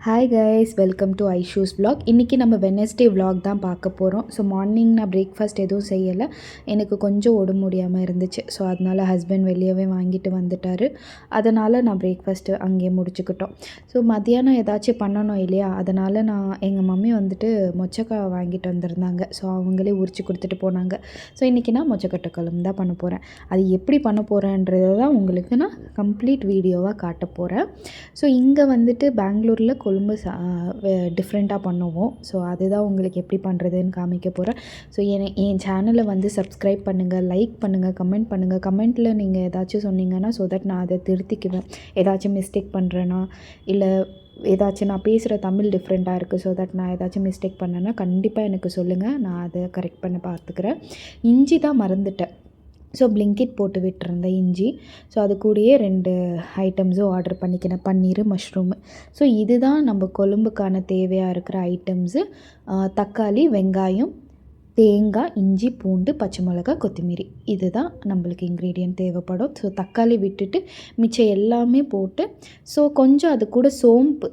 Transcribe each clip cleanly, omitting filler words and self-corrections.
Hi guys, welcome to Aishu's vlog. இன்றைக்கி நம்ம Wednesday vlog தான் பார்க்க போகிறோம். ஸோ மார்னிங் நான் பிரேக்ஃபாஸ்ட் எதுவும் செய்யலை. எனக்கு கொஞ்சம் உடம்பு முடியாமல் இருந்துச்சு. ஸோ அதனால் ஹஸ்பண்ட் வெளியவே வாங்கிட்டு வந்துட்டார். அதனால் நான் பிரேக்ஃபாஸ்ட்டு அங்கேயே முடிச்சுக்கிட்டோம். ஸோ மத்தியானம் ஏதாச்சும் பண்ணணும் இல்லையா, அதனால் எங்கள் மம்மி வந்துட்டு மொச்சக்காய் வாங்கிட்டு வந்திருந்தாங்க. ஸோ அவங்களே உரித்து கொடுத்துட்டு போனாங்க. ஸோ இன்றைக்கி நான் மொச்சக்கொட்டை குழம்பு தான் பண்ண போகிறேன். அது எப்படி பண்ண போகிறேன்றதை தான் உங்களுக்கு நான் கம்ப்ளீட் வீடியோவாக காட்ட போகிறேன். ஸோ இங்கே வந்துட்டு பெங்களூரில் கொழும்பு டிஃப்ரெண்ட்டாக பண்ணுவோம். ஸோ அதுதான் உங்களுக்கு எப்படி பண்ணுறதுன்னு காமிக்க போகிறேன். ஸோ என் சேனலை வந்து சப்ஸ்கிரைப் பண்ணுங்கள், லைக் பண்ணுங்கள், கமெண்ட் பண்ணுங்கள். கமெண்ட்டில் நீங்கள் ஏதாச்சும் சொன்னீங்கன்னா ஸோ தட் நான் அதை திருத்திக்குவேன். ஏதாச்சும் மிஸ்டேக் பண்ணுறேன்னா, இல்லை ஏதாச்சும் நான் பேசுகிற தமிழ் டிஃப்ரெண்ட்டாக இருக்குது, ஸோ தட் நான் ஏதாச்சும் மிஸ்டேக் பண்ணேன்னா கண்டிப்பாக எனக்கு சொல்லுங்கள், நான் அதை கரெக்ட் பண்ண பார்த்துக்கிறேன். இஞ்சி தான் மறந்துட்டேன். ஸோ பிளிங்கிட் போட்டு விட்டுருந்தேன் இஞ்சி. ஸோ அது கூடயே 2 ஐட்டம்ஸும் ஆர்டர் பண்ணிக்கினேன், பன்னீர், மஷ்ரூமு. ஸோ இதுதான் நம்ம கொழும்புக்கான தேவையாக இருக்கிற ஐட்டம்ஸு. தக்காளி, வெங்காயம், தேங்காய், இஞ்சி, பூண்டு, பச்சை மிளகா, கொத்தமல்லி, இதுதான் நம்மளுக்கு இன்க்ரீடியன்ட் தேவைப்படும். ஸோ தக்காளி விட்டுட்டு மிச்சம் எல்லாமே போட்டு, ஸோ கொஞ்சம் அது கூட சோம்பு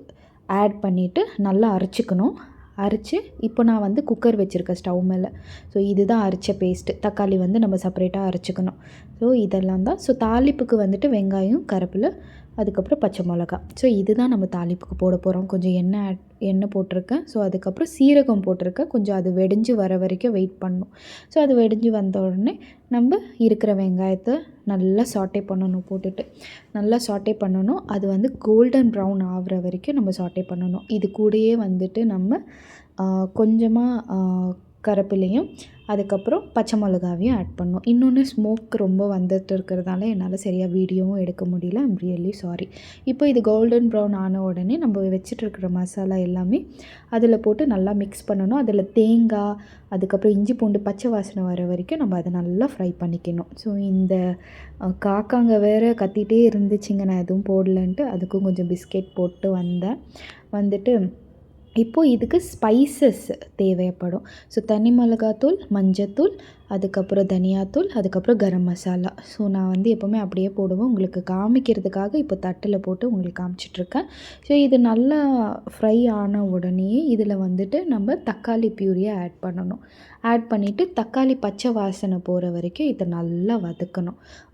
ஆட் பண்ணிவிட்டு நல்லா அரைச்சிக்கணும். அரைச்சி இப்போ நான் வந்து குக்கர் வச்சுருக்கேன் ஸ்டவ் மேலே. ஸோ இதுதான் அரைச்ச பேஸ்ட்டு. தக்காளி வந்து நம்ம செப்பரேட்டாக அரைச்சிக்கணும். ஸோ இதெல்லாம் தான். ஸோ தாளிப்புக்கு வந்துட்டு வெங்காயம், கருவேப்பிலை, அதுக்கப்புறம் பச்சை மிளகா. ஸோ இதுதான் நம்ம தாளிப்புக்கு போட போகிறோம். கொஞ்சம் எண்ணெய் போட்டிருக்கேன். ஸோ அதுக்கப்புறம் சீரகம் போட்டிருக்கேன். கொஞ்சம் அது வெடிஞ்சு வர வரைக்கும் வெயிட் பண்ணணும். ஸோ அது வெடிஞ்சு வந்த உடனே நம்ம இருக்கிற வெங்காயத்தை நல்லா சாட்டே பண்ணணும். போட்டுட்டு நல்லா சாட்டே பண்ணணும். அது வந்து கோல்டன் ப்ரௌன் ஆகிற வரைக்கும் நம்ம சாட்டே பண்ணணும். இது கூடயே வந்துட்டு நம்ம கொஞ்சமாக கருவேப்பிலையும் அதுக்கப்புறம் பச்சை மிளகாவையும் ஆட் பண்ணணும். இன்னொன்று ஸ்மோக் ரொம்ப வந்துட்டு இருக்கிறதால என்னால் சரியாக வீடியோவும் எடுக்க முடியல. I'm really sorry. இப்போ இது கோல்டன் ப்ரௌன் ஆன உடனே நம்ம வச்சுட்ருக்கிற மசாலா எல்லாமே அதில் போட்டு நல்லா மிக்ஸ் பண்ணணும். அதில் தேங்காய், அதுக்கப்புறம் இஞ்சி, பூண்டு பச்சை வாசனை வர வரைக்கும் நம்ம அதை நல்லா ஃப்ரை பண்ணிக்கணும். ஸோ இந்த காக்காங்க வேறு கத்திகிட்டே இருந்துச்சுங்க, நான் எதுவும் போடலன்ட்டு. அதுக்கும் கொஞ்சம் பிஸ்கெட் போட்டு வந்துட்டு இப்போது இதுக்கு ஸ்பைசஸ் தேவைப்படும். ஸோ தனி மிளகாத்தூள், மஞ்சத்தூள், அதுக்கப்புறம் தனியாத்தூள், அதுக்கப்புறம் கரம் மசாலா. ஸோ நான் வந்து எப்போவுமே அப்படியே போடுவேன். உங்களுக்கு காமிக்கிறதுக்காக இப்போ தட்டில் போட்டு உங்களுக்கு காமிச்சிட்ருக்கேன். ஸோ இது நல்லா ஃப்ரை ஆன உடனே இதில் வந்துட்டு நம்ம தக்காளி பியூரியை ஆட் பண்ணணும். ஆட் பண்ணிவிட்டு தக்காளி பச்சை வாசனை போகிற வரைக்கும் இதை நல்லா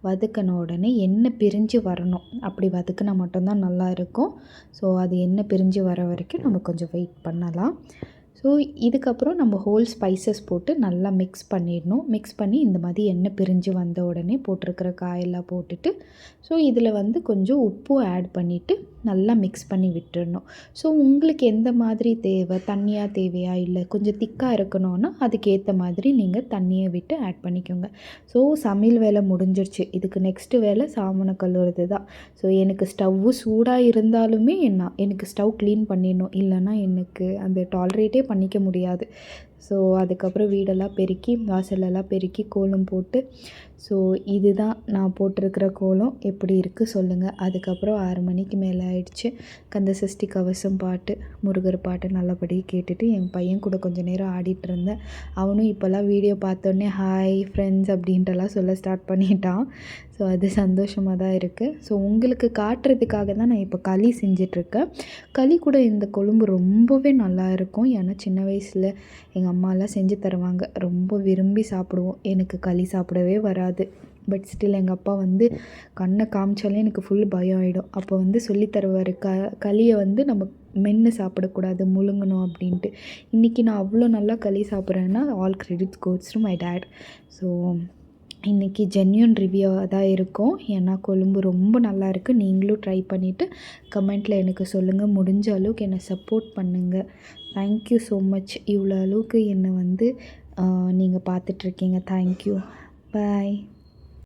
வதக்கின உடனே எண்ணெய் பிரிஞ்சு வரணும். அப்படி வதக்கினா மட்டும்தான் நல்லா இருக்கும். ஸோ அது எண்ணெய் பிரிஞ்சு வர வரைக்கும் நம்ம கொஞ்சம் வெயிட் பண்ணலாம். ஸோ இதுக்கப்புறம் நம்ம ஹோல் ஸ்பைசஸ் போட்டு நல்லா மிக்ஸ் பண்ணிடணும். மிக்ஸ் பண்ணி இந்த மாதிரி எண்ணெய் பிரிஞ்சு வந்த உடனே போட்டிருக்கிற காயெல்லாம் போட்டுட்டு, ஸோ இதில் வந்து கொஞ்சம் உப்பு ஆட் பண்ணிவிட்டு நல்லா மிக்ஸ் பண்ணி விட்டுடணும். ஸோ உங்களுக்கு எந்த மாதிரி தேவை, தண்ணியாக தேவையா இல்லை கொஞ்சம் திக்காக இருக்கணும்னா அதுக்கேற்ற மாதிரி நீங்கள் தண்ணியை விட்டு ஆட் பண்ணிக்கோங்க. ஸோ சமையல் வேலை முடிஞ்சிருச்சு. இதுக்கு நெக்ஸ்ட்டு வேலை சாமனை கழுவுறது தான். ஸோ எனக்கு ஸ்டவ்வு சூடாக இருந்தாலுமே எனக்கு ஸ்டவ் க்ளீன் பண்ணிடணும். இல்லைன்னா எனக்கு அந்த டாலரேட்டே பண்ணிக்க முடியாது. ஸோ அதுக்கப்புறம் வீடெல்லாம் பெருக்கி, வாசலெல்லாம் பெருக்கி, கோலம் போட்டு, ஸோ இதுதான் நான் போட்டிருக்கிற கோலம். எப்படி இருக்குது சொல்லுங்கள். அதுக்கப்புறம் 6 மணிக்கு மேலே ஆயிடுச்சு. கந்த சஷ்டி கவசம் பாட்டு, முருகர் பாட்டு நல்லபடி கேட்டுட்டு என் பையன் கூட கொஞ்சம் நேரம் ஆடிட்டு இருந்தேன். அவனும் இப்போல்லாம் வீடியோ பார்த்தோன்னே ஹாய் ஃப்ரெண்ட்ஸ் அப்படின்ட்டுலாம் சொல்ல ஸ்டார்ட் பண்ணிட்டான். ஸோ அது சந்தோஷமாக தான் இருக்குது. ஸோ உங்களுக்கு காட்டுறதுக்காக தான் நான் இப்போ களி செஞ்சிட்ருக்கேன். களி கூட இந்த கொழும்பு ரொம்பவே நல்லா இருக்கும். ஏன்னா சின்ன வயசில் எங்கள் அம்மாலாம் செஞ்சு தருவாங்க. ரொம்ப விரும்பி சாப்பிடுவோம். எனக்கு களி சாப்பிடவே வராது. பட் ஸ்டில் எங்கள் அப்பா வந்து கண்ணை காமிச்சாலே எனக்கு ஃபுல் பயம் ஆகிடும். அப்போ வந்து சொல்லி தருவார், களியை வந்து நம்ம மென்று சாப்பிடக்கூடாது, முழுங்கணும் அப்படின்ட்டு. இன்றைக்கி நான் அவ்வளோ நல்லா களி சாப்பிட்றேன்னா all credits goes to my dad. So இன்றைக்கி ஜென்யூன் ரிவ்யூவாக தான் இருக்கும். ஏன்னா கொழும்பு ரொம்ப நல்லாயிருக்கு. நீங்களும் ட்ரை பண்ணிவிட்டு கமெண்ட்டில் எனக்கு சொல்லுங்கள். முடிஞ்ச அளவுக்கு என்னை சப்போர்ட் பண்ணுங்கள். Thank you so much. இவ்வளோ அளவுக்கு என்னை வந்து நீங்கள் பார்த்துட்ருக்கீங்க. தேங்க்யூ. பாய்.